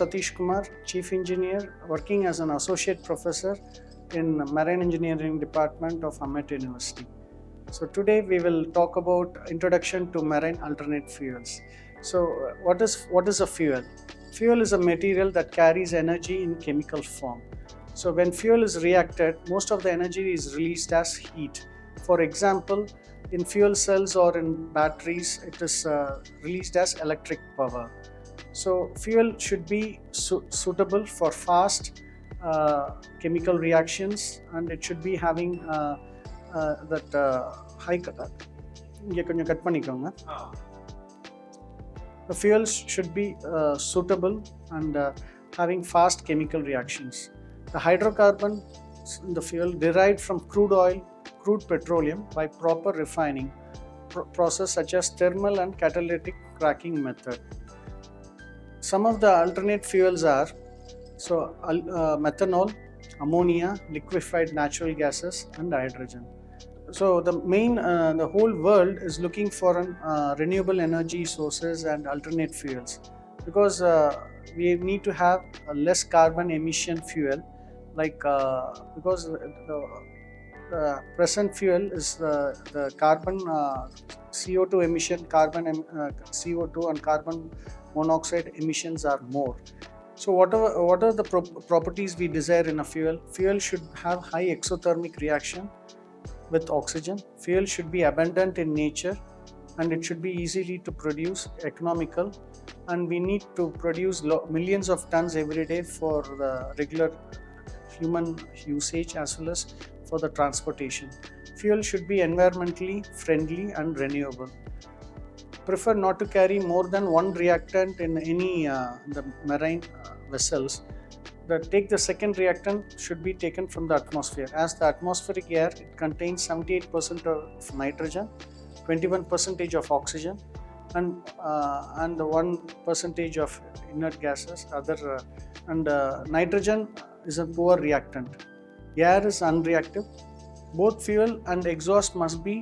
Satish Kumar, Chief Engineer, working as an Associate Professor in Marine Engineering Department of Ahmed University. So today we will talk about Introduction to Marine Alternate Fuels. So what is a fuel? Fuel is a material that carries energy in chemical form. So when fuel is reacted, most of the energy is released as heat. For example, in fuel cells or in batteries, it is released as electric power. So fuel should be suitable for fast chemical reactions, and it should be having that high. இங்கே கொஞ்சம் cut பண்ணிக்கோங்க. The fuels should be suitable and having fast chemical reactions. The hydrocarbons in the fuel derived from crude oil, crude petroleum by proper refining process such as thermal and catalytic cracking method. Some of the alternate fuels are methanol, ammonia, liquefied natural gases, and hydrogen. So the whole world is looking for renewable energy sources and alternate fuels, because we need to have a less carbon emission fuel, because the present fuel is the carbon CO2 emission, CO2 and carbon monoxide emissions are more. So what are the properties we desire in a fuel? Fuel should have high exothermic reaction with oxygen. Fuel should be abundant in nature, and it should be easily to produce, economical, and we need to produce millions of tons every day for the regular human usage as well as for the transportation. Fuel should be environmentally friendly and renewable. Prefer not to carry more than one reactant in any the marine vessels. Take the second reactant should be taken from the atmosphere, as the atmospheric air, it contains 78% of nitrogen, 21% of oxygen, and 1% of inert gases. Nitrogen is a poor reactant. Air is unreactive. Both fuel and exhaust must be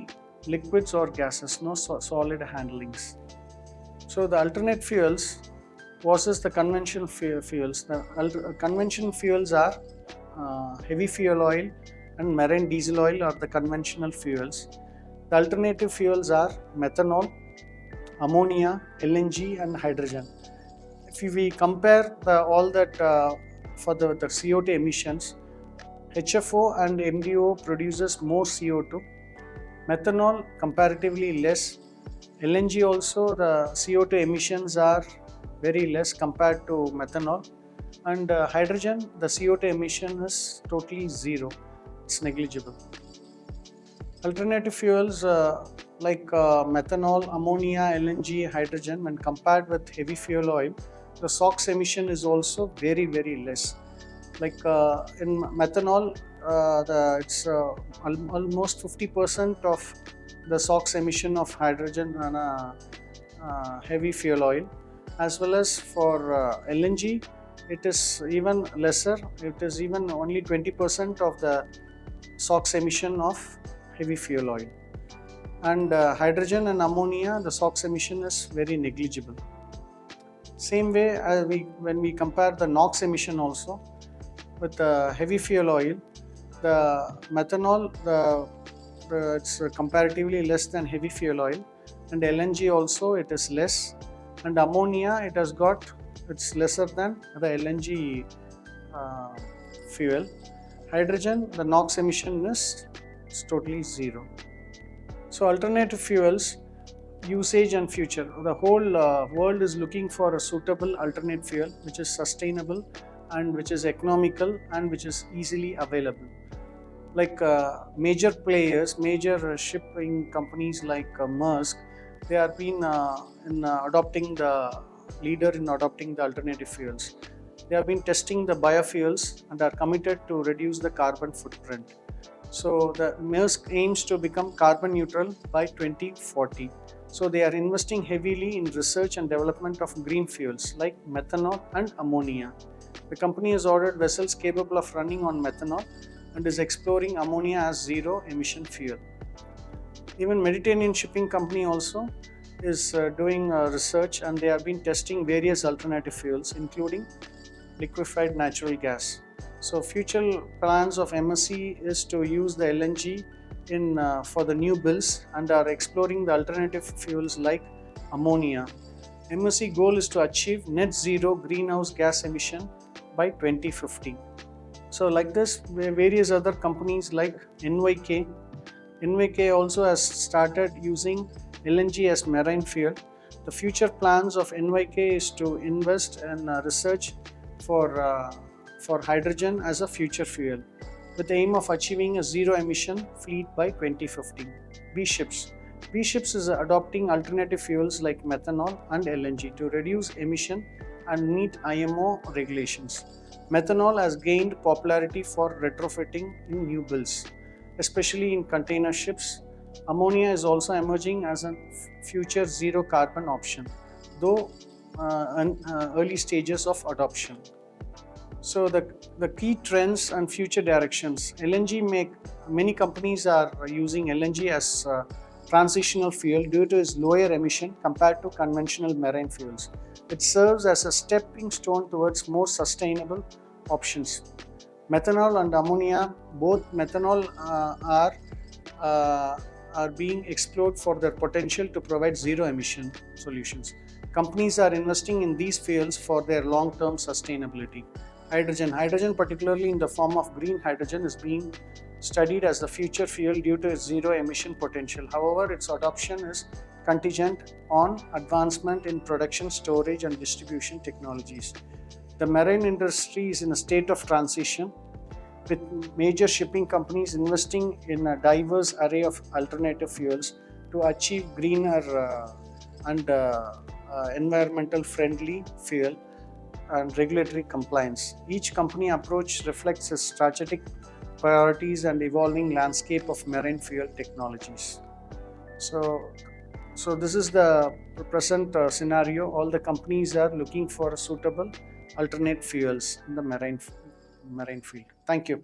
liquids or gases, no solid handlings. So the alternate fuels versus the conventional fuels. The conventional fuels are heavy fuel oil and marine diesel oil are the conventional fuels. The alternative fuels are methanol, ammonia, LNG, and hydrogen. If we compare all that for the CO2 emissions, HFO and MDO produces more CO2. Methanol comparatively less. LNG also, the CO2 emissions are very less compared to methanol. And hydrogen, the CO2 emission is totally zero. It's negligible. Alternative fuels like methanol, ammonia, LNG, hydrogen, when compared with heavy fuel oil, the SOx emission is also very, very less. Like in methanol, it's almost 50% of the SOx emission of hydrogen and heavy fuel oil, as well as for LNG, it is even lesser. It is even only 20% of the SOx emission of heavy fuel oil. And hydrogen and ammonia, the SOx emission is very negligible. Same way as when we compare the NOx emission also with heavy fuel oil, the methanol, it's comparatively less than heavy fuel oil, and LNG also it is less, and ammonia it's lesser than the LNG fuel. Hydrogen, the NOx emission is totally zero. So alternative fuels, usage and future. The whole world is looking for a suitable alternate fuel which is sustainable and which is economical and which is easily available. Like major players, major shipping companies like Maersk, they have been adopting the alternative fuels. They have been testing the biofuels and are committed to reduce the carbon footprint. So the Maersk aims to become carbon neutral by 2040. So they are investing heavily in research and development of green fuels like methanol and ammonia. The company has ordered vessels capable of running on methanol and is exploring ammonia as zero emission fuel. Even Mediterranean Shipping Company also is doing research, and they have been testing various alternative fuels, including liquefied natural gas. So future plans of MSC is to use the LNG in for the new builds and are exploring the alternative fuels like ammonia. MSC goal is to achieve net zero greenhouse gas emission by 2050. So like this, various other companies like NYK also has started using LNG as marine fuel. The future plans of NYK is to invest in research for for hydrogen as a future fuel, with the aim of achieving a zero emission fleet by 2050. B-ships. B-ships is adopting alternative fuels like methanol and LNG to reduce emission and meet IMO regulations. Methanol has gained popularity for retrofitting in new builds, especially in container ships. Ammonia is also emerging as a future zero carbon option, though in early stages of adoption. So the key trends and future directions. Many companies are using LNG as transitional fuel due to its lower emission compared to conventional marine fuels. It serves as a stepping stone towards more sustainable options. Methanol and ammonia, both methanol are being explored for their potential to provide zero emission solutions. Companies are investing in these fuels for their long-term sustainability. Hydrogen, particularly in the form of green hydrogen, is being studied as the future fuel due to its zero emission potential. However, its adoption is contingent on advancement in production, storage, and distribution technologies. The marine industry is in a state of transition, with major shipping companies investing in a diverse array of alternative fuels to achieve greener and environmental friendly fuel and regulatory compliance. Each company approach reflects its strategic priorities and evolving landscape of marine fuel technologies. So this is the present scenario. All the companies are looking for suitable alternate fuels in the marine field. Thank you.